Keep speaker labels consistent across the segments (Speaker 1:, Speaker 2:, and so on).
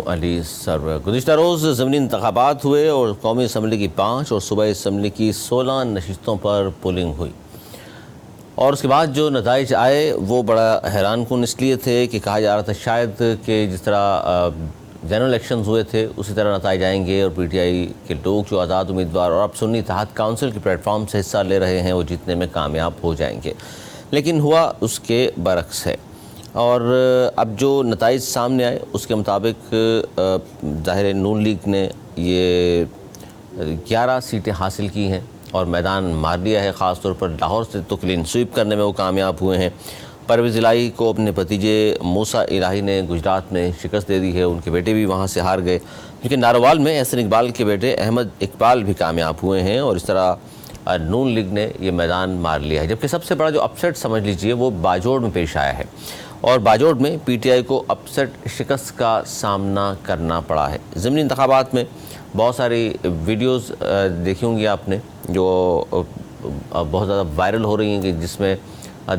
Speaker 1: علی سرور۔ گزشتہ روز ضمنی انتخابات ہوئے اور قومی اسمبلی کی 5 اور صوبائی اسمبلی کی 16 نشستوں پر پولنگ ہوئی، اور اس کے بعد جو نتائج آئے وہ بڑا حیران کن اس لیے تھے کہ کہا جا رہا تھا شاید کہ جس طرح جنرل الیکشنز ہوئے تھے اسی طرح نتائج آئیں گے اور پی ٹی آئی کے لوگ جو آزاد امیدوار اور اب سنی اتحاد کونسل کے پلیٹ فارم سے حصہ لے رہے ہیں وہ جیتنے میں کامیاب ہو جائیں گے، لیکن ہوا اس کے برعکس ہے۔ اور اب جو نتائج سامنے آئے اس کے مطابق ظاہر نون لیگ نے یہ 11 سیٹیں حاصل کی ہیں اور میدان مار لیا ہے، خاص طور پر لاہور سے تو کلین سویپ کرنے میں وہ کامیاب ہوئے ہیں۔ پرویز الہی کو اپنے بھتیجے موسیٰ الہی نے گجرات میں شکست دے دی ہے، ان کے بیٹے بھی وہاں سے ہار گئے، لیکن ناروال میں احسن اقبال کے بیٹے احمد اقبال بھی کامیاب ہوئے ہیں اور اس طرح نون لیگ نے یہ میدان مار لیا ہے۔ جبکہ سب سے بڑا جو اپسیٹ سمجھ لیجئے وہ باجوڑ میں پیش آیا ہے، اور باجوڑ میں پی ٹی آئی کو اپسیٹ شکست کا سامنا کرنا پڑا ہے۔ ضمنی انتخابات میں بہت ساری ویڈیوز دیکھی ہوں گی آپ نے جو بہت زیادہ وائرل ہو رہی ہیں، کہ جس میں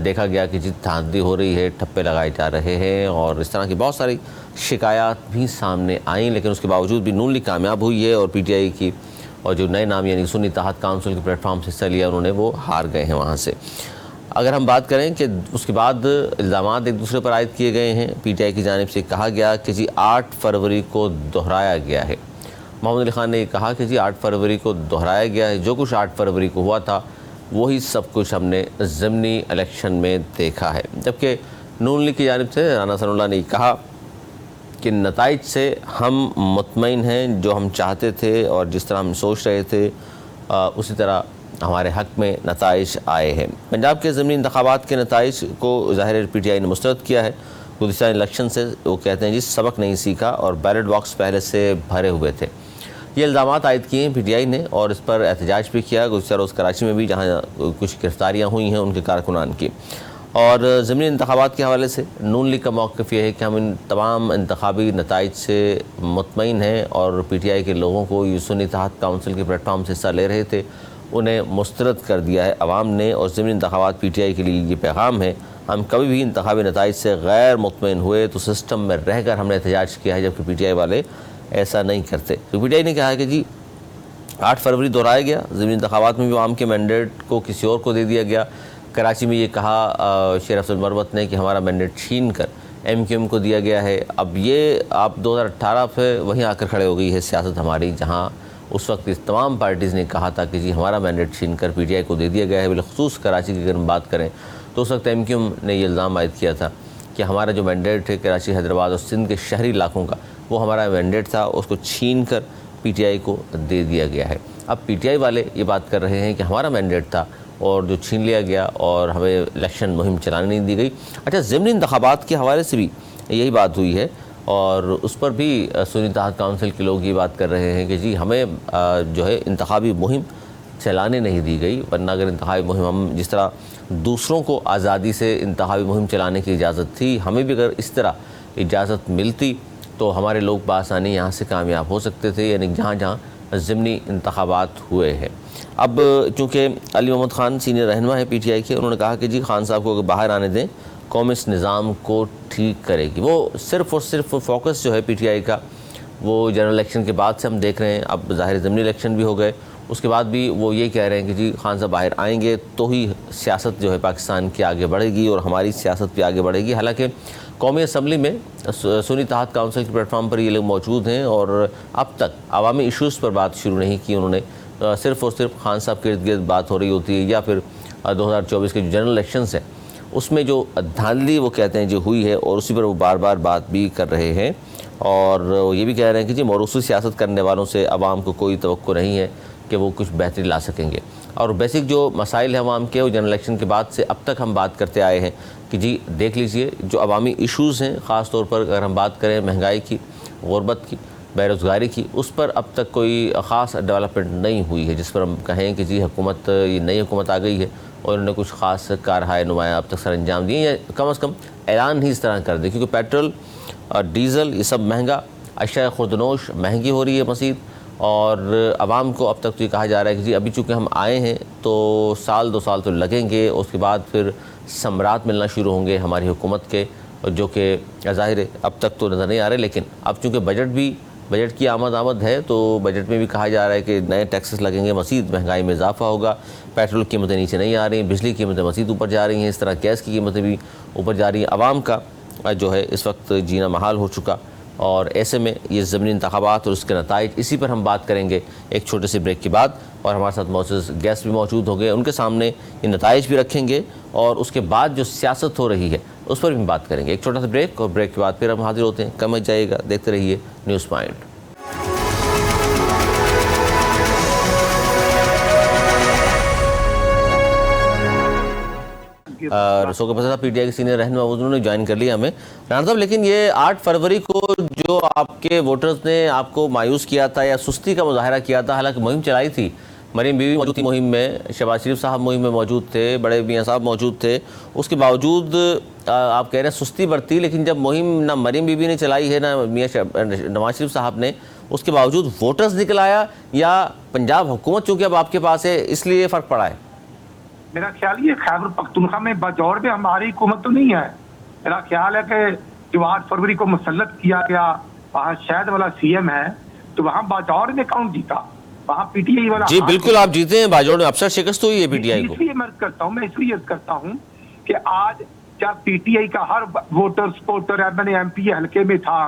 Speaker 1: دیکھا گیا کہ جی دھاندلی ہو رہی ہے، ٹھپے لگائے جا رہے ہیں اور اس طرح کی بہت ساری شکایات بھی سامنے آئیں، لیکن اس کے باوجود بھی نون لیگ کامیاب ہوئی ہے اور پی ٹی آئی کی اور جو نئے نام یعنی سنی اتحاد کونسل کے پلیٹ فارم سے حصہ لیا انہوں نے وہ ہار گئے ہیں وہاں سے۔ اگر ہم بات کریں کہ اس کے بعد الزامات ایک دوسرے پر عائد کیے گئے ہیں، پی ٹی آئی کی جانب سے کہا گیا کہ جی 8 فروری کو دہرایا گیا ہے۔ محمد علی خان نے یہ کہا کہ جی 8 فروری کو دہرایا گیا ہے، جو کچھ 8 فروری کو ہوا تھا وہی سب کچھ ہم نے ضمنی الیکشن میں دیکھا ہے۔ جبکہ نون لیگ کی جانب سے رانا ثناء اللہ نے کہا کہ نتائج سے ہم مطمئن ہیں، جو ہم چاہتے تھے اور جس طرح ہم سوچ رہے تھے اسی طرح ہمارے حق میں نتائج آئے ہیں۔ پنجاب کے ضمنی انتخابات کے نتائج کو ظاہر پی ٹی آئی نے مسترد کیا ہے۔ گزشتہ الیکشن سے وہ کہتے ہیں جی سبق نہیں سیکھا اور بیلٹ باکس پہلے سے بھرے ہوئے تھے۔ یہ الزامات عائد کیے ہیں پی ٹی آئی نے اور اس پر احتجاج بھی کیا گزشتہ روز کراچی میں بھی، جہاں کچھ گرفتاریاں ہوئی ہیں ان کے کارکنان کی۔ اور ضمنی انتخابات کے حوالے سے نون لیگ کا موقف یہ ہے کہ ہم ان تمام انتخابی نتائج سے مطمئن ہیں اور پی ٹی آئی کے لوگوں کو یہ سنی اتحاد کونسل کے پلیٹ فارم سے حصہ لے رہے تھے انہیں مسترد کر دیا ہے عوام نے، اور ضمنی انتخابات پی ٹی آئی کے لیے یہ پیغام ہے ہم کبھی بھی انتخابی نتائج سے غیر مطمئن ہوئے تو سسٹم میں رہ کر ہم نے احتجاج کیا ہے، جبکہ پی ٹی آئی والے ایسا نہیں کرتے۔ تو پی ٹی آئی نے کہا کہ جی 8 فروری دہرایا گیا، ضمنی انتخابات میں بھی عوام کے مینڈیٹ کو کسی اور کو دے دیا گیا۔ کراچی میں یہ کہا شیر افضل مروت نے کہ ہمارا مینڈیٹ چھین کر ایم کیو ایم کو دیا گیا ہے۔ اب یہ آپ 2018 پہ وہیں آ کر کھڑے ہو گئی ہے سیاست ہماری، جہاں اس وقت اس تمام پارٹیز نے کہا تھا کہ جی ہمارا مینڈیٹ چھین کر پی ٹی آئی کو دے دیا گیا ہے۔ بالخصوص کراچی کی اگر ہم بات کریں تو اس وقت ایم کیو ایم نے یہ الزام عائد کیا تھا کہ ہمارا جو مینڈیٹ ہے کراچی، حیدرآباد اور سندھ کے شہری علاقوں کا وہ ہمارا مینڈیٹ تھا، اس کو چھین کر پی ٹی آئی کو دے دیا گیا ہے۔ اب پی ٹی آئی والے یہ بات کر رہے ہیں کہ ہمارا مینڈیٹ تھا اور جو چھین لیا گیا اور ہمیں الیکشن مہم چلانے نہیں دی گئی۔ اچھا، ضمنی انتخابات کے حوالے سے بھی یہی بات ہوئی ہے اور اس پر بھی سنی اتحاد کونسل کے لوگ یہ بات کر رہے ہیں کہ جی ہمیں جو ہے انتخابی مہم چلانے نہیں دی گئی، ورنہ اگر انتخابی مہم ہم جس طرح دوسروں کو آزادی سے انتخابی مہم چلانے کی اجازت تھی، ہمیں بھی اگر اس طرح اجازت ملتی تو ہمارے لوگ بآسانی یہاں سے کامیاب ہو سکتے تھے، یعنی جہاں جہاں ضمنی انتخابات ہوئے ہیں۔ اب چونکہ علی محمد خان سینئر رہنما ہے پی ٹی آئی کے، انہوں نے کہا کہ جی خان صاحب کو اگر باہر آنے دیں قوم اس نظام کو ٹھیک کرے گی۔ وہ صرف اور صرف فوکس جو ہے پی ٹی آئی کا وہ جنرل الیکشن کے بعد سے ہم دیکھ رہے ہیں، اب ظاہر ضمنی الیکشن بھی ہو گئے، اس کے بعد بھی وہ یہ کہہ رہے ہیں کہ جی خان صاحب باہر آئیں گے تو ہی سیاست جو ہے پاکستان کی آگے بڑھے گی اور ہماری سیاست بھی آگے بڑھے گی۔ حالانکہ قومی اسمبلی میں سنی اتحاد کونسل کے پلیٹ فارم پر یہ لوگ موجود ہیں اور اب تک عوامی ایشوز پر بات شروع نہیں کی انہوں نے، صرف اور صرف خان صاحب کے ارد گرد بات ہو رہی ہوتی ہے، یا پھر 2024 کے جو جنرل الیکشنز ہیں اس میں جو دھاندلی وہ کہتے ہیں جو ہوئی ہے اور اسی پر وہ بار بار بات بھی کر رہے ہیں، اور وہ یہ بھی کہہ رہے ہیں کہ جی موروثی سیاست کرنے والوں سے عوام کو کوئی توقع نہیں ہے کہ وہ کچھ بہتری لا سکیں گے۔ اور بیسک جو مسائل ہیں عوام کے وہ جنرل الیکشن کے بعد سے اب تک ہم بات کرتے آئے ہیں کہ جی دیکھ لیجئے جو عوامی ایشوز ہیں، خاص طور پر اگر ہم بات کریں مہنگائی کی، غربت کی، بے روزگاری کی، اس پر اب تک کوئی خاص ڈیولپمنٹ نہیں ہوئی ہے جس پر ہم کہیں کہ جی حکومت، یہ نئی حکومت آ گئی ہے اور انہوں نے کچھ خاص کارہائے نمایاں اب تک سر انجام دیے، یا کم از کم اعلان ہی اس طرح کر دے، کیونکہ پیٹرول اور ڈیزل یہ سب مہنگا، اشیاء خوردنوش مہنگی ہو رہی ہے مزید، اور عوام کو اب تک تو یہ کہا جا رہا ہے کہ جی ابھی چونکہ ہم آئے ہیں تو سال 2 سال تو لگیں گے، اس کے بعد پھر ثمرات ملنا شروع ہوں گے ہماری حکومت کے، جو کہ ظاہر ہے اب تک تو نظر نہیں آ رہے، لیکن اب چونکہ بجٹ کی آمد ہے تو بجٹ میں بھی کہا جا رہا ہے کہ نئے ٹیکسز لگیں گے، مزید مہنگائی میں اضافہ ہوگا، پیٹرول کی قیمتیں نیچے نہیں آ رہی ہیں، بجلی کی قیمتیں مزید اوپر جا رہی ہیں، اس طرح گیس کی قیمتیں بھی اوپر جا رہی ہیں، عوام کا جو ہے اس وقت جینا محال ہو چکا۔ اور ایسے میں یہ ضمنی انتخابات اور اس کے نتائج، اسی پر ہم بات کریں گے ایک چھوٹے سے بریک کے بعد، اور ہمارے ساتھ معزز گیسٹ بھی موجود ہوں گے، ان کے سامنے یہ نتائج بھی رکھیں گے اور اس کے بعد جو سیاست ہو رہی ہے اس پر بھی ہم بات کریں گے۔ ایک چھوٹا سا بریک، اور بریک کے بعد پھر ہم حاضر ہوتے ہیں، کم مت جائے گا، دیکھتے رہیے نیوز پوائنٹ۔ رسول کا صاحب پی ٹی آئی کے سینئر رہنما، انہوں نے جوائن کر لیا ہمیں۔ رانا صاحب، لیکن یہ 8 فروری کو جو آپ کے ووٹرز نے آپ کو مایوس کیا تھا یا سستی کا مظاہرہ کیا تھا، حالانکہ مہم چلائی تھی، مریم بیوی موجود تھی مہم میں، شہباز شریف صاحب مہم میں موجود تھے، بڑے میاں صاحب موجود تھے، اس کے باوجود آپ کہہ رہے ہیں سستی برتی، لیکن جب مہم نہ مریم بیوی نے چلائی ہے نہ نواز شریف صاحب نے، اس کے باوجود ووٹرز نکل آیا، یا پنجاب حکومت چونکہ اب آپ کے پاس ہے اس لیے فرق پڑا ہے؟
Speaker 2: میرا خیال یہ خیبر پختونخوا میں باجوڑ میں ہماری حکومت تو نہیں ہے۔ میرا خیال ہے کہ جو 8 فروری کو مسلط کیا گیا وہاں شہد والا سی ایم ہے، تو وہاں باجوڑ نے کون جیتا؟ وہاں پی ٹی آئی والا۔
Speaker 1: جی بالکل، آپ جیتے ہیں، باجوڑ میں افسر شکست ہوئی ہے پی ٹی آئی کو۔
Speaker 2: اس لیے میں اس لیے کرتا ہوں کہ آج جب پی ٹی آئی کا ہر ووٹر سپورٹر ایم پی حلقے میں تھا،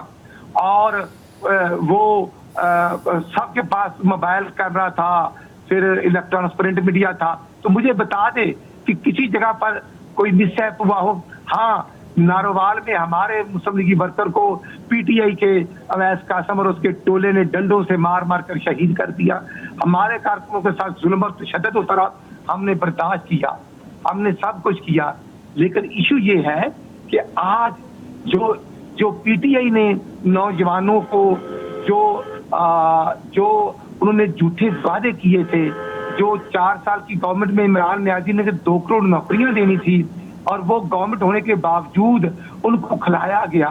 Speaker 2: اور وہ سب کے پاس موبائل کیمرہ تھا، پھر الیکٹرانک پرنٹ میڈیا تھا، تو مجھے بتا دے کہ کسی جگہ پر کوئی مس ہیپ ہوا ہو۔ ہاں، نارووال میں ہمارے مسلم لیگی ورکر کو پی ٹی آئی کے اویس قاسم اور اس کے ٹولے نے ڈنڈوں سے مار مار کر شہید کر دیا۔ ہمارے کارکنوں کے ساتھ ظلم اور تشدد ہوتا رہا، ہم نے برداشت کیا، ہم نے سب کچھ کیا، لیکن ایشو یہ ہے کہ آج جو پی ٹی آئی نے نوجوانوں کو جو انہوں نے جھوٹے وعدے کیے تھے، جو 4 سال کی گورنمنٹ میں عمران نیازی نے 2 کروڑ نوکریاں دینی تھی، اور وہ گورنمنٹ ہونے کے باوجود ان کو کھلایا گیا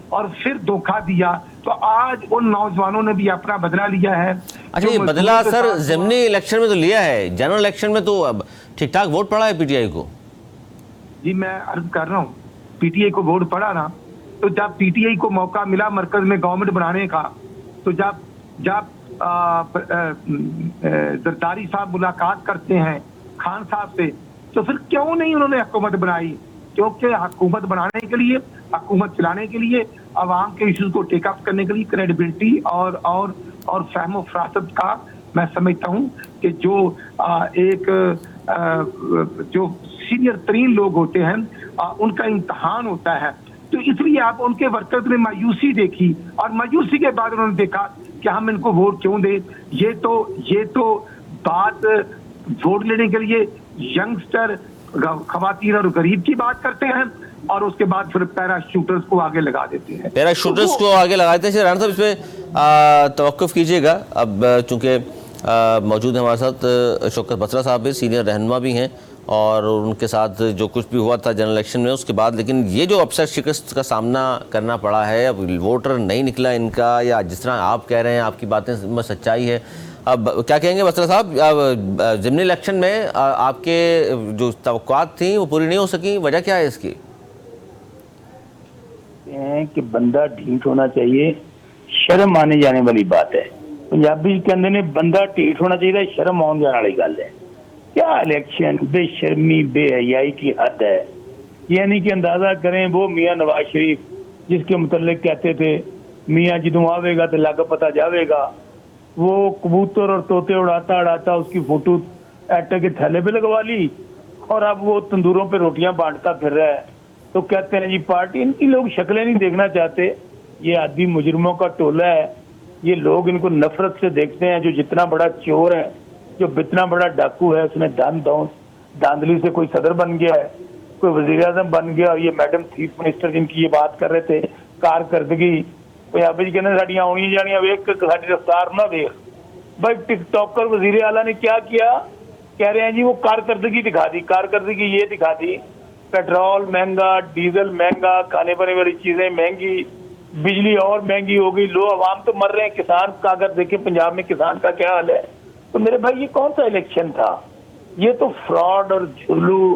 Speaker 2: اور پھر دھوکہ دیا، تو آج ان نوجوانوں نے بھی اپنا بدلہ لیا ہے۔
Speaker 1: اچھا، یہ بدلہ سر ضمنی الیکشن میں تو لیا ہے، جنرل الیکشن میں تو اب ٹھیک ٹھاک ووٹ پڑا ہے پی ٹی آئی کو؟
Speaker 2: جی میں عرض کر رہا ہوں، پی ٹی آئی کو ووٹ پڑا نا، تو جب پی ٹی آئی کو موقع ملا مرکز میں گورنمنٹ بنانے کا، تو جب زرداری صاحب ملاقات کرتے ہیں خان صاحب سے، تو پھر کیوں نہیں انہوں نے حکومت بنائی؟ کیونکہ حکومت بنانے کے لیے، حکومت چلانے کے لیے، عوام کے ایشوز کو ٹیک اپ کرنے کے لیے کریڈیبلٹی اور فہم و فراست کا میں سمجھتا ہوں کہ جو سینئر ترین لوگ ہوتے ہیں ان کا امتحان ہوتا ہے۔ تو اس لیے آپ ان کے ورکرز نے مایوسی دیکھی، اور مایوسی کے بعد انہوں نے دیکھا کہ ہم ان کو ووٹ کیوں دیں۔ یہ تو بات ووٹ لینے کے لیے ینگسٹر، خواتین اور غریب کی بات کرتے ہیں، اور اس کے بعد پھر پیرا شوٹرز کو آگے لگا دیتے ہیں۔
Speaker 1: پیرا شوٹرز کو آگے لگاتے ہیں۔ رانا صاحب اس پہ توقف کیجئے گا، اب چونکہ موجود ہیں ہمارے ساتھ شوکت بسرا صاحب بھی، سینئر رہنما بھی ہیں، اور ان کے ساتھ جو کچھ بھی ہوا تھا جنرل الیکشن میں اس کے بعد، لیکن یہ جو افسر شکست کا سامنا کرنا پڑا ہے، اب ووٹر نہیں نکلا ان کا، یا جس طرح آپ کہہ رہے ہیں آپ کی باتیں میں سچائی ہے، اب کیا کہیں گے بسرا صاحب؟ ضمنی الیکشن میں آپ کے جو توقعات تھیں وہ پوری نہیں ہو سکیں، وجہ کیا ہے اس کی؟
Speaker 3: کہ بندہ ڈھیٹ ہونا چاہیے، شرم آنے جانے والی بات ہے۔ پنجابی کے اندر نے بندہ ڈھیٹ ہونا چاہیے، شرم آنے جانے والی گل ہے۔ کیا الیکشن، بے شرمی بے حیائی کی حد ہے۔ یعنی کہ اندازہ کریں، وہ میاں نواز شریف جس کے متعلق کہتے تھے میاں جدوں آوے گا تو لگ پتہ جاوے گا، وہ کبوتر اور طوطے اڑاتا اس کی فوٹو ایٹر کے تھیلے پہ لگوا لی، اور اب وہ تندوروں پہ روٹیاں بانٹتا پھر رہا ہے۔ تو کہتے ہیں جی پارٹی، ان کی لوگ شکلیں نہیں دیکھنا چاہتے، یہ عادی مجرموں کا ٹولہ ہے۔ یہ لوگ ان کو نفرت سے دیکھتے ہیں، جو جتنا بڑا چور ہے، جو اتنا بڑا ڈاکو ہے، اس نے داندلی سے کوئی صدر بن گیا ہے، کوئی وزیر اعظم بن گیا، اور یہ میڈم چیف منسٹر جن کی یہ بات کر رہے تھے، کارکردگی پنجابی کہنے ساڈیاں آنیاں جانیاں ویکھ کے ساڈی رفتار نہ دیکھ۔ بھائی ٹک ٹاکر وزیر اعلیٰ نے کیا کیا؟ کہہ رہے ہیں جی وہ کارکردگی دکھا دی، کارکردگی یہ دکھا دی، پیٹرول مہنگا، ڈیزل مہنگا، کھانے پینے والی چیزیں مہنگی، بجلی اور مہنگی ہو گئی، لو عوام تو مر رہے ہیں۔ کسان کا اگر دیکھیں پنجاب میں کسان کا کیا حال ہے، تو میرے بھائی یہ کون سا الیکشن تھا؟ یہ تو فراڈ اور جھولو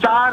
Speaker 2: 4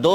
Speaker 1: 2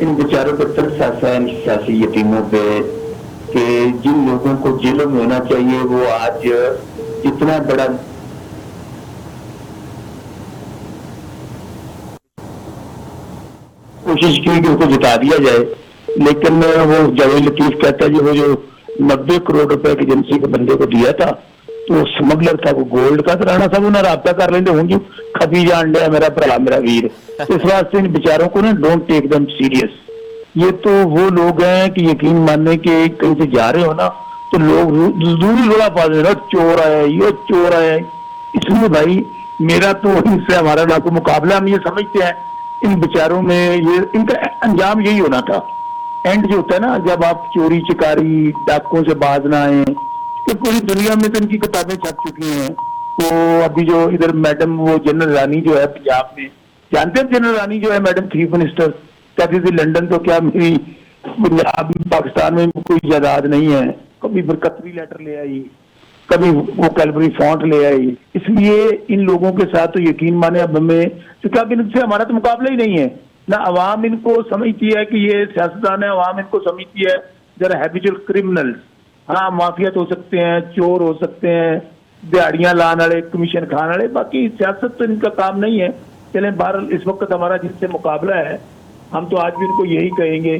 Speaker 3: ان بیچاروں پر ترس آتا ہے ان سیاسی یتیموں پہ کہ جن لوگوں کو جیلوں میں ہونا چاہیے وہ آج اتنا بڑا کوشش کی کہ ان کو جتا دیا جائے، لیکن وہ جاوید لطیف کہتا ہے جی وہ جو 90 کروڑ روپے کی ایجنسی کے بندے کو دیا تھا تو وہ اسمگلر تھا، وہ گولڈ کا کرانا تھا، وہ نہ رابطہ کر لیں ہوں جو کھپی جان لیا میرا بھرا میرا ویر. اس واسطے ان بیچاروں کو نا ڈونٹ ٹیک دم سیریس. یہ تو وہ لوگ ہیں کہ یقین ماننے کے کہیں سے جا رہے ہو نا تو لوگ ضروری روڑا پا دے رہا چور آیا یہ چور آیا. اس لیے بھائی میرا تو ان سے ہمارا نہ کوئی مقابلہ، ہم یہ سمجھتے ہیں ان بیچاروں میں یہ ان کا انجام یہی ہونا تھا. اینڈ جو ہوتا ہے نا جب آپ چوری چکاری ڈاکوں سے باز نہ آئے، کہ پوری دنیا میں تو ان کی کتابیں چھپ چکی ہیں. تو ابھی جو ادھر میڈم وہ جنرل رانی جو ہے پنجاب میں، جانتے ہیں جنرل رانی جو ہے میڈم چیف منسٹر کہتی تھی لنڈن تو کیا میری پنجاب پاکستان میں کوئی جائیداد نہیں ہے. کبھی برکتری لیٹر لے آئی، کبھی وہ کیلبری فونٹ لے آئی. اس لیے ان لوگوں کے ساتھ تو یقین مانے اب ہمیں، کیونکہ اب ان سے ہمارا تو مقابلہ ہی نہیں ہے. نہ عوام ان کو سمجھتی ہے کہ یہ سیاستدان ہے، عوام ان کو سمجھتی ہے ذرا ہیبیچل کرمنل. ہاں مافیات ہو سکتے ہیں، چور ہو سکتے ہیں، دیہڑیاں لان والے، کمیشن کھان والے، باقی سیاست تو ان کا کام نہیں ہے. چلیں بہرحال اس وقت ہمارا جس سے مقابلہ ہے ہم تو آج بھی ان کو یہی کہیں گے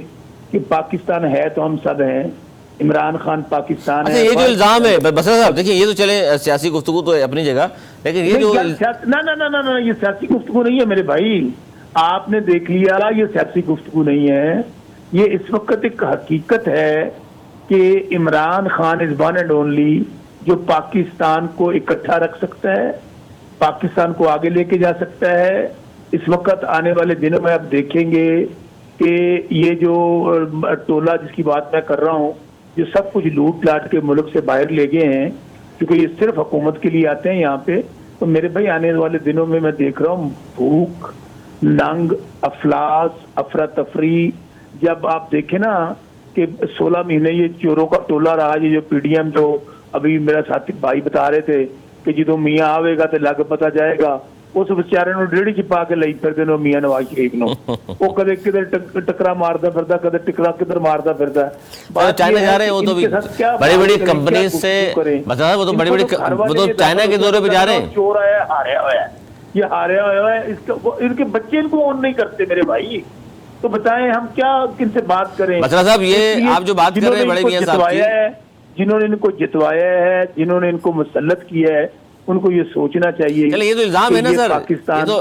Speaker 3: کہ پاکستان ہے تو ہم سب ہیں، عمران خان پاکستان ہے.
Speaker 1: یہ جو الزام ہے بسرا صاحب دیکھیں، یہ تو چلیں سیاسی گفتگو تو اپنی جگہ، لیکن یہ جو
Speaker 3: نہ یہ سیاسی گفتگو نہیں ہے میرے بھائی. آپ نے دیکھ لیا یہ سیاسی گفتگو نہیں ہے، یہ اس وقت ایک حقیقت ہے کہ Imran Khan is one and only جو پاکستان کو اکٹھا رکھ سکتا ہے، پاکستان کو آگے لے کے جا سکتا ہے. اس وقت آنے والے دنوں میں آپ دیکھیں گے کہ یہ جو ٹولہ جس کی بات میں کر رہا ہوں جو سب کچھ لوٹ لاٹ کے ملک سے باہر لے گئے ہیں کیونکہ یہ صرف حکومت کے لیے آتے ہیں یہاں پہ، تو میرے بھائی آنے والے دنوں میں دیکھ رہا ہوں بھوک، ننگ، افلاس، افراتفری. جب آپ دیکھیں نا کہ 16 مہینے یہ چوروں کا ٹولہ رہا، یہ جو پی ڈی ایم جو ابھی میرا ساتھی بھائی بتا رہے تھے کہ جدو میاں آوے گا تو لگ پتا جائے گا، اس بیچارے نو ڈیڑھی چپا کے لئی پھر دنوں میاں نواز شریف نو وہ کدے کدھر ٹکرا مارتا پھرتا، کدھر ٹکرا کدھر مارتا پھرتا.
Speaker 1: چائنا جا رہے ہیں، وہ تو بھی بڑی بڑی کمپنی سے وہ تو بڑی بڑی وہ تو چائنا کے دورے پہ جا رہے ہیں.
Speaker 3: چور آیا ہاریا ہوا ہے، یہ ہاریا ہوا ہے، ان کے بچے ان کو اون نہیں کرتے میرے بھائی. تو بتائیں ہم کیا کن سے بات کریں.
Speaker 1: بسرا صاحب یہ آپ جو بات کر رہے ہیں بڑے میاں صاحب کی،
Speaker 3: جنہوں نے ان کو جتوایا ہے، جنہوں نے ان کو مسلط کیا ہے، ان کو یہ سوچنا چاہیے.
Speaker 1: یہ تو الزام ہے نا سر،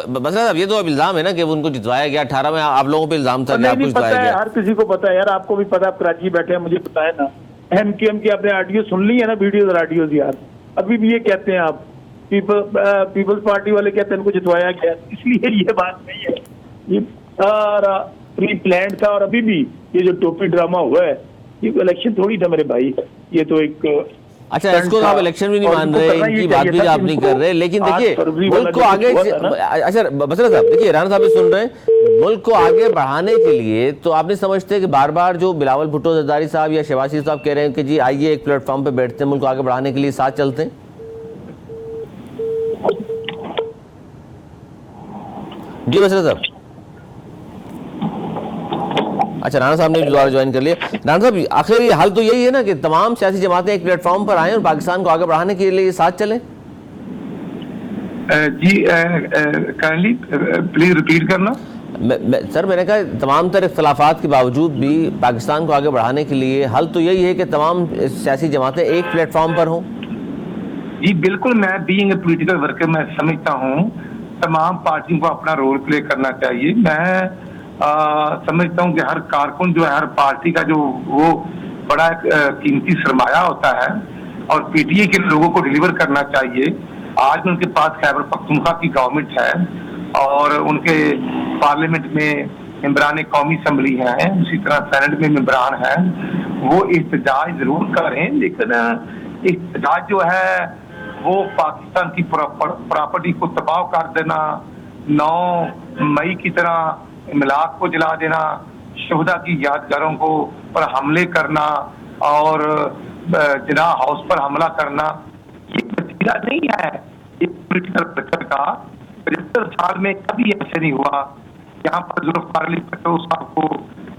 Speaker 1: بسرا صاحب یہ تو اب الزام ہے نا کہ ان کو جتوایا گیا. 18 میں آپ لوگوں پہ الزام تھا کہ آپ کو جتوایا گیا.
Speaker 3: ہر کسی کو پتا ہے یار، آپ کو بھی پتا، آپ کراچی بیٹھے ہیں مجھے پتا ہے نا. ایم کیو ایم کی آپ نے آڈیو سن لی ہے نا، ویڈیوز اور آڈیوز یار. ابھی بھی یہ کہتے ہیں آپ پیپلز پارٹی والے کہتے ہیں ان کو جتوایا گیا، اس لیے یہ بات نہیں ہے. یہ سارا پری پلانڈ تھا. اور ابھی بھی یہ جو ٹوپی ڈرامہ ہوا ہے یہ الیکشن تھوڑی تھا میرے بھائی، یہ تو ایک
Speaker 1: اچھا اس کو آپ الیکشن بھی نہیں مان رہے، ان کی بات بھی آپ نہیں کر رہے، لیکن دیکھیے ملک کو آگے، اچھا بسرا صاحب دیکھیے رانا صاحب بھی سن رہے ہیں، ملک کو آگے بڑھانے کے لیے تو آپ نہیں سمجھتے کہ بار بار جو بلاول بھٹو زرداری صاحب یا شہباز شریف صاحب کہہ رہے ہیں کہ جی آئیے ایک پلیٹ فارم پہ بیٹھتے ہیں، ملک کو آگے بڑھانے کے لیے ساتھ چلتے ہیں. جی بسرا صاحب. اچھا رانا صاحب نے دوبارہ جوائن کر لیا. رانا صاحب آخر یہ حل تو یہی ہے نا کہ تمام سیاسی جماعتیں ایک پلیٹ فارم پر آئیں اور پاکستان کو آگے بڑھانے کے لیے ساتھ چلیں.
Speaker 2: جی کائنڈلی پلیز ریپیٹ کرنا.
Speaker 1: سر میں نے کہا تمام تر اختلافات کے باوجود بھی پاکستان کو آگے بڑھانے کے لیے حل تو یہی ہے کہ تمام سیاسی جماعتیں ایک پلیٹ فارم پر ہوں.
Speaker 2: جی بالکل، میں بینگ اے پولیٹیکل ورکر میں سمجھتا ہوں تمام پارٹیوں کو اپنا رول پلے کرنا چاہیے. میں سمجھتا ہوں کہ ہر کارکن جو ہے ہر پارٹی کا جو وہ بڑا قیمتی سرمایہ ہوتا ہے اور پی ٹی اے کے لوگوں کو ڈیلیور کرنا چاہیے. آج ان کے پاس خیبر پختونخوا کی گورنمنٹ ہے اور ان کے پارلیمنٹ میں ممبران قومی اسمبلی ہیں، اسی طرح سینٹ میں ممبران ہیں. وہ احتجاج ضرور کریں، لیکن احتجاج جو ہے وہ پاکستان کی پراپرٹی کو تباہ کر دینا، 9 مئی کی طرح املاک کو جلا دینا، شہداء کی یادگاروں کو پر حملے کرنا اور جناح ہاؤس پر حملہ کرنا یہ وسیلہ نہیں ہے ایک پولیٹیکل پریشر کا. 75 سال میں کبھی ایسے نہیں ہوا. یہاں پر ذوالفقار علی بھٹو صاحب کو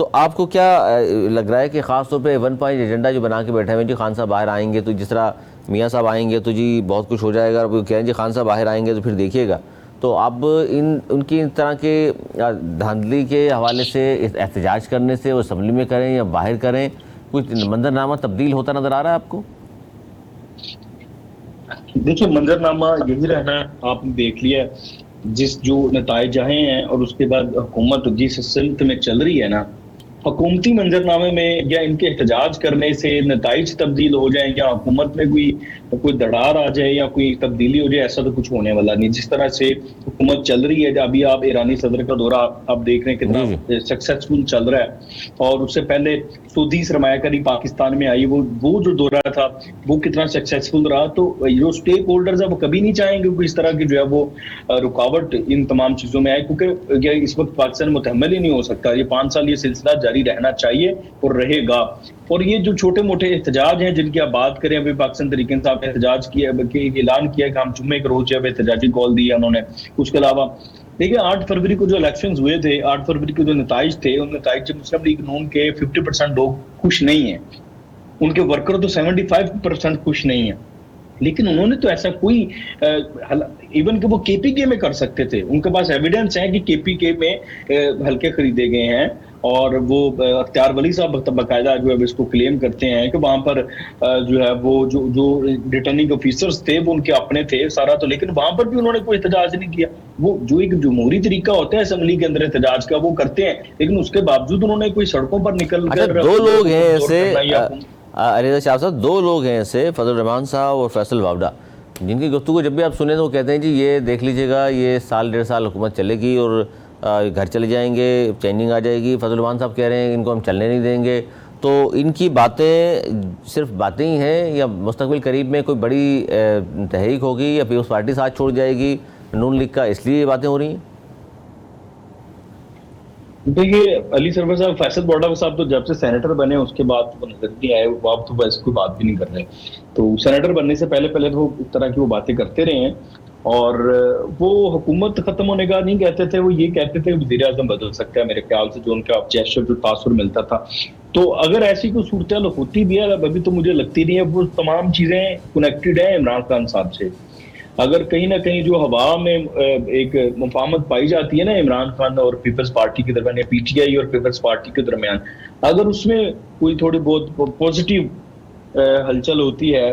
Speaker 1: تو آپ کو کیا لگ رہا ہے کہ خاص طور پہ 1 پوائنٹ ایجنڈا جو بنا کے بیٹھے ہوئے جی خان صاحب باہر آئیں گے تو جس طرح میاں صاحب آئیں گے تو جی بہت کچھ ہو جائے گا، اور کہیں جی خان صاحب باہر آئیں گے تو پھر دیکھیے گا، تو اب ان کی اس طرح کے دھاندلی کے حوالے سے احتجاج کرنے سے وہ اسمبلی میں کریں یا باہر کریں، کچھ منظرنامہ تبدیل ہوتا نظر آ رہا ہے آپ کو؟
Speaker 4: دیکھیے منظرنامہ یہی رہنا ہے، آپ نے دیکھ لیا جس جو نتائج آئے ہیں اور اس کے بعد حکومت جس سمت میں چل رہی ہے نا، حکومتی منظرنامے میں یا ان کے احتجاج کرنے سے نتائج تبدیل ہو جائیں یا حکومت میں کوئی دڑار آ جائے یا کوئی تبدیلی ہو جائے، ایسا تو کچھ ہونے والا نہیں۔ جس طرح سے حکومت چل رہی ہے، ابھی آپ ایرانی صدر کا دورہ آپ دیکھ رہے ہیں کتنا سکسیسفل چل رہا ہے، اور اس سے پہلے سعودی سرمایہ کاری پاکستان میں آئی، وہ جو دورہ تھا وہ کتنا سکسیسفل رہا۔ تو جو اسٹیک ہولڈرز وہ کبھی نہیں چاہیں گے کہ اس طرح کی جو ہے وہ رکاوٹ ان تمام چیزوں میں آئے، کیونکہ اس وقت پاکستان متحمل ہی نہیں ہو سکتا۔ یہ 5 سال یہ سلسلہ جاری رہنا چاہیے اور رہے گا۔ اور یہ جو چھوٹے موٹے احتجاج ہیں جن کی آپ بات کریں، ابھی پاکستان تحریک انصاف نے احتجاج کیا، اعلان کیا کہ ہم جمعے کے روز جو ہے احتجاجی کال دیا انہوں نے۔ اس کے علاوہ دیکھیں 8 فروری کو جو الیکشنز ہوئے تھے، 8 فروری کے جو نتائج تھے، ان نتائج سے مسلم لیگ نون کے 50% لوگ خوش نہیں ہیں، ان کے ورکر تو 75% خوش نہیں ہیں، لیکن انہوں نے تو ایسا کوئی ایون کہ وہ کے پی کے میں کر سکتے تھے، ان کے پاس ایویڈنس ہے کہ کے پی کے میں حلقے خریدے گئے ہیں، اور وہ اختیار ولی صاحب باقاعدہ جو ہے اس کو کلیم کرتے ہیں کہ وہاں پر جو ہے وہ جو ریٹرننگ آفیسرز تھے وہ ان کے اپنے تھے سارا، تو لیکن وہاں پر بھی انہوں نے کوئی احتجاج نہیں کیا۔ وہ جو ایک جمہوری طریقہ ہوتا ہے اسمبلی کے اندر احتجاج کا وہ کرتے ہیں، لیکن اس کے باوجود انہوں نے کوئی سڑکوں پر نکل کر
Speaker 1: 2 لوگ ہیں ایسے علی رضا شاہ صاحب، 2 لوگ ہیں ایسے، فضل الرحمان صاحب اور فیصل واوڈا، جن کی گفتگو جب بھی آپ سنیں تو وہ کہتے ہیں جی یہ دیکھ لیجئے گا یہ 1.5 سال حکومت چلے گی اور گھر چلے جائیں گے، چینجنگ آ جائے گی۔ فضل الرحمان صاحب کہہ رہے ہیں ان کو ہم چلنے نہیں دیں گے۔ تو ان کی باتیں صرف باتیں ہی ہیں یا مستقبل قریب میں کوئی بڑی تحریک ہوگی یا پیپلز پارٹی ساتھ چھوڑ جائے گی نون لیگ کا، اس لیے یہ باتیں ہو رہی ہیں؟
Speaker 4: دیکھیے علی سرور صاحب، فیصل واوڈا صاحب تو جب سے سینیٹر بنے اس کے بعد وہ نظر نہیں آئے، وہ آپ تو ویسے کوئی بات بھی نہیں کر رہے، تو سینیٹر بننے سے پہلے تو اس طرح کی وہ باتیں کرتے رہے ہیں، اور وہ حکومت ختم ہونے کا نہیں کہتے تھے، وہ یہ کہتے تھے وزیر اعظم بدل سکتا ہے، میرے خیال سے جو ان کا جیسچر جو تاثر ملتا تھا۔ تو اگر ایسی کوئی صورتحال ہوتی بھی ہے، ابھی تو مجھے لگتی نہیں ہے، وہ تمام چیزیں کنیکٹڈ ہیں عمران خان صاحب سے۔ اگر کہیں نہ کہیں جو ہوا میں ایک مفاہمت پائی جاتی ہے نا عمران خان اور پیپلز پارٹی کے درمیان، یا پی ٹی آئی اور پیپلز پارٹی کے درمیان، اگر اس میں کوئی تھوڑی بہت پازیٹیو ہلچل ہوتی ہے،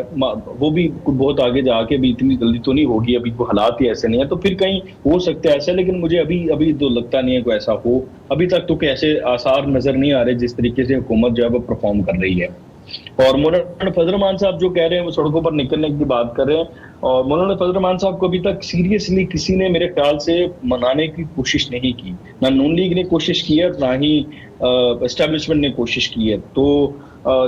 Speaker 4: وہ بھی بہت آگے جا کے بھی اتنی جلدی تو نہیں ہوگی، ابھی کوئی حالات ہی ایسے نہیں ہیں، تو پھر کہیں ہو سکتا ہے ایسا، لیکن مجھے ابھی تو لگتا نہیں ہے کوئی ایسا ہو، ابھی تک تو کہ ایسے آثار نظر نہیں آ رہے جس طریقے سے حکومت جو ہے وہ پرفارم کر رہی ہے۔ اور مولانا فضل الرحمان صاحب جو کہہ رہے ہیں وہ سڑکوں پر نکلنے کی بات کر رہے ہیں، اور مولانا فضل الرحمان صاحب کو ابھی تک سیریسلی کسی نے میرے خیال سے منانے کی کوشش نہیں کی، نہ نون لیگ نے کوشش کی ہے نہ ہی اسٹیبلشمنٹ نے کوشش کی ہے۔ تو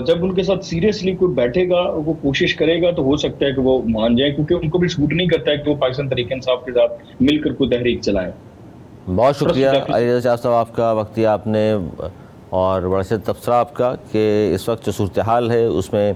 Speaker 4: جب ان کے ساتھ سیریسلی کوئی بیٹھے گا، وہ کوشش کرے گا، تو ہو سکتا ہے کہ وہ مان جائیں، کیونکہ ان کو بھی سوٹ نہیں کرتا ہے کہ وہ پاکستان تحریک انصاف کے ساتھ مل کر کوئی تحریک چلائیں۔
Speaker 1: بہت شکریہ علی رضا شاہ صاحب، آپ کا وقت دیا آپ نے، اور بڑا سے تبصرہ آپ کا کہ اس وقت جو صورتحال ہے اس میں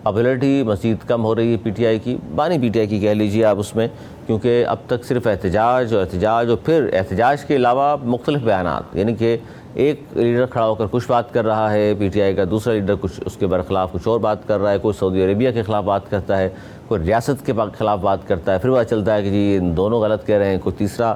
Speaker 1: پاپولرٹی مزید کم ہو رہی ہے پی ٹی آئی کی، بانی پی ٹی آئی کی کہہ لیجیے آپ اس میں، کیونکہ اب تک صرف احتجاج اور پھر احتجاج کے علاوہ مختلف بیانات، یعنی کہ ایک لیڈر کھڑا ہو کر کچھ بات کر رہا ہے پی ٹی آئی کا، دوسرا لیڈر کچھ اس کے برخلاف کچھ اور بات کر رہا ہے، کوئی سعودی عربیہ کے خلاف بات کرتا ہے، کوئی ریاست کے خلاف بات کرتا ہے، پھر پتہ چلتا ہے کہ جی ان دونوں غلط کہہ رہے ہیں، کوئی تیسرا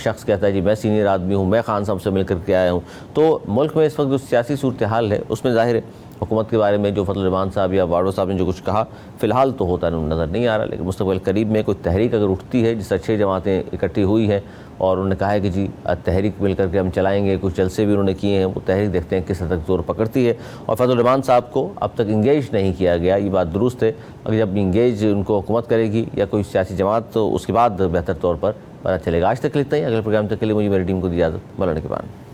Speaker 1: شخص کہتا ہے جی میں سینئر آدمی ہوں، میں خان صاحب سے مل کر کے آیا ہوں۔ تو ملک میں اس وقت جو سیاسی صورتحال ہے اس میں ظاہر ہے حکومت کے بارے میں جو فضل الرحمان صاحب یا واڈو صاحب نے جو کچھ کہا فی الحال تو ہوتا نظر نہیں آ رہا، لیکن مستقبل قریب میں کوئی تحریک اگر اٹھتی ہے، جس 6 جماعتیں اکٹھی ہوئی ہیں اور انہوں نے کہا ہے کہ جی تحریک مل کر کے ہم چلائیں گے، کچھ جلسے بھی انہوں نے کیے ہیں، وہ تحریک دیکھتے ہیں کس حد تک زور پکڑتی ہے۔ اور فضل الرحمان صاحب کو اب تک انگیج نہیں کیا گیا، یہ بات درست ہے، اگر جب انگیج ان کو حکومت کرے گی یا کوئی سیاسی جماعت تو اس کے بعد بہتر طور پر پتہ چلے گا۔ آج تک اتنا ہی، اگلے پروگرام تک کے لیے مجھے میری ٹیم کو دی اجازت، مولانا کے بعد۔